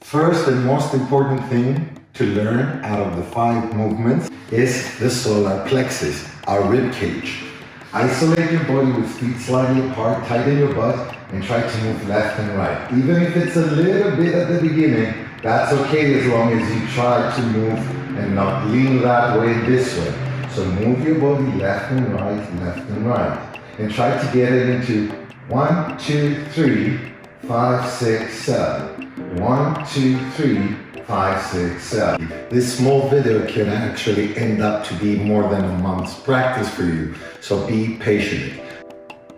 First and most important thing to learn out of the 5 movements is the solar plexus, our rib cage. Isolate your body with feet slightly apart, tighten your butt, and try to move left and right. Even if it's a little bit at the beginning, that's okay as long as you try to move and not lean that way this way. So move your body left and right, and try to get it into 1, 2, 3, 5, 6, 7. 1, 2, 3, 5, 6, 7. This small video can actually end up to be more than a month's practice for you, so be patient.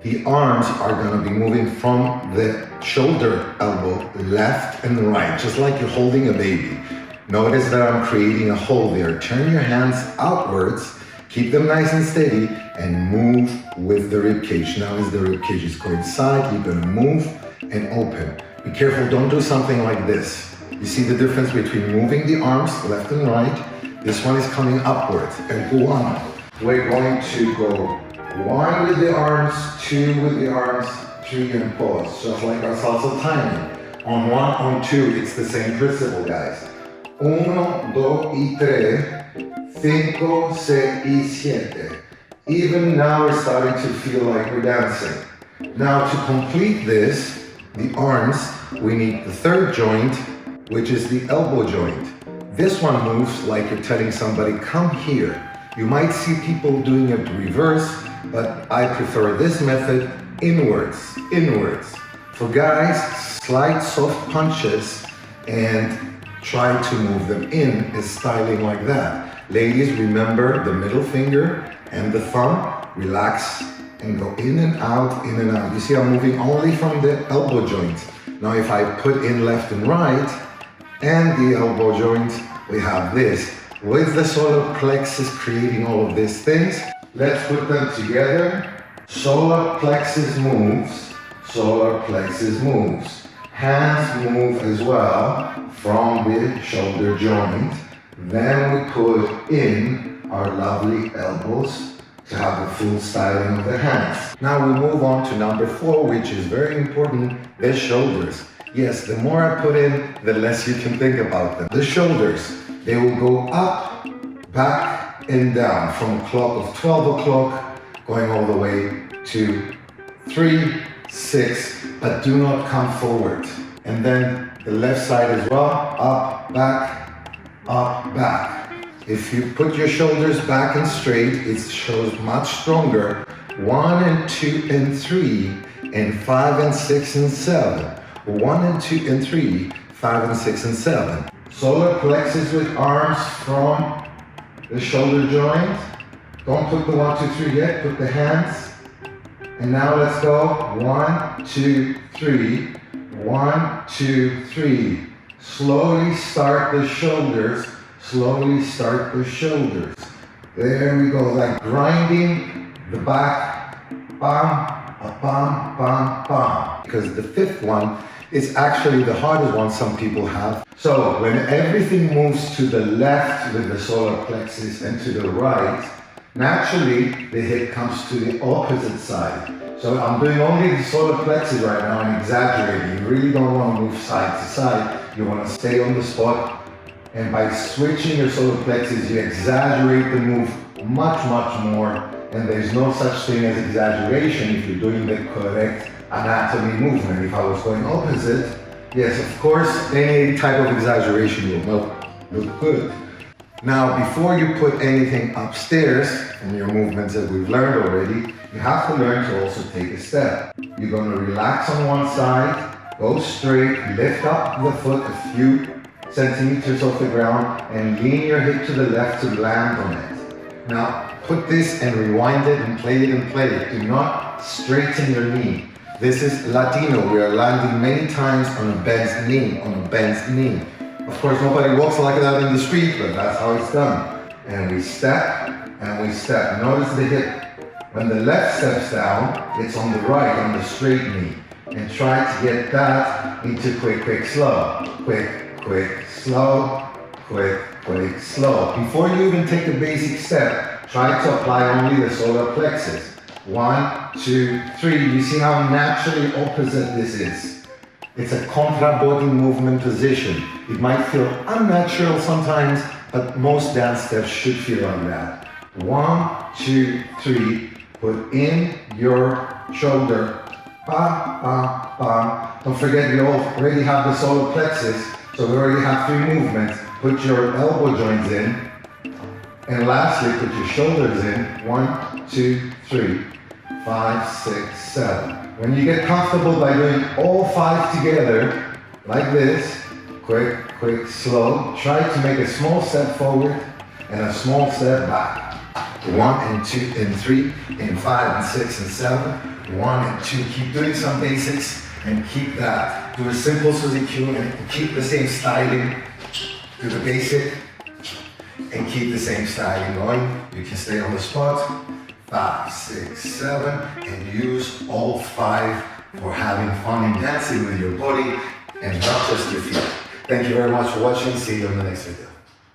The arms are going to be moving from the shoulder elbow left and right, just like you're holding a baby. Notice that I'm creating a hole there. Turn your hands outwards, keep them nice and steady, and move with the rib cage. Now as the rib cage is going side, you're going to move and open. Be careful, don't do something like this. You see the difference between moving the arms left and right? This one is coming upwards, and 1. We're going to go 1 with the arms, 2 with the arms, 3 and pause, just like our salsa timing. On 1, on 2, it's the same principle, guys. 1, 2 y 3, 5, 6 y 7. Even now we're starting to feel like we're dancing. Now to complete this, the arms, we need the 3rd joint, which is the elbow joint. This one moves like you're telling somebody, come here. You might see people doing it reverse, but I prefer this method, inwards. For guys, slight soft punches and try to move them in is styling like that. Ladies, remember the middle finger and the thumb, relax and go in and out, in and out. You see I'm moving only from the elbow joint. Now if I put in left and right and the elbow joint, we have this. With the solar plexus creating all of these things, let's put them together. Solar plexus moves, solar plexus moves. Hands move as well from the shoulder joint. Then we put in our lovely elbows to have the full styling of the hands. Now we move on to number 4, which is very important, the shoulders. Yes, the more I put in, the less you can think about them. The shoulders, they will go up, back, and down from a clock of 12 o'clock, going all the way to 3, 6, but do not come forward. And then the left side as well, up, back. If you put your shoulders back and straight, it shows much stronger. 1 and 2 and 3, and 5 and 6 and 7. 1 and 2 and 3, 5 and 6 and 7. Solar plexus with arms from the shoulder joint. Don't put the 1, 2, 3 yet, put the hands. And now let's go 1, 2, 3, 1, 2, 3. Slowly start the shoulders. Slowly start the shoulders. There we go, like grinding the back. Bam, bam, bam, bam. Because the 5th one is actually the hardest one some people have. So when everything moves to the left with the solar plexus and to the right, naturally the hip comes to the opposite side. So I'm doing only the solar plexus right now, I'm exaggerating. You really don't want to move side to side. You want to stay on the spot. And by switching your solar plexus, you exaggerate the move much more. And there's no such thing as exaggeration if you're doing the correct anatomy movement. If I was going opposite, yes, of course, any type of exaggeration will not look good. Now, before you put anything upstairs from your movements that we've learned already, you have to learn to also take a step. You're going to relax on one side, go straight, lift up the foot a few centimeters off the ground, and lean your hip to the left to land on it. Now, put this and rewind it and play it and play it. Do not straighten your knee. This is Latino. We are landing many times on a bent knee, Of course, nobody walks like that in the street, but that's how it's done. And we step, and we step. Notice the hip. When the left steps down, it's on the right, on the straight knee. And try to get that into quick, slow. Quick, slow, quick, slow. Before you even take a basic step, try to apply only the solar plexus. 1, 2, 3. You see how naturally opposite this is. It's a contra body movement position. It might feel unnatural sometimes, but most dance steps should feel like that. 1, 2, 3. Put in your shoulder. Ba, ba, ba. Don't forget we already have the solar plexus, so we already have 3 movements. Put your elbow joints in. And lastly, put your shoulders in. 1, 2, 3, 5, 6, 7. When you get comfortable by doing all 5 together, like this, quick, quick, slow, try to make a small step forward and a small step back. 1 and 2 and 3 and 5 and 6 and 7. 1 and 2. Keep doing some basics and keep that. Do a simple Suzy Q and keep the same styling. Do the basic and keep the same styling going. You can stay on the spot. 5, 6, 7, and use all 5 for having fun in dancing with your body and not just your feet. Thank you very much for watching. See you in the next video.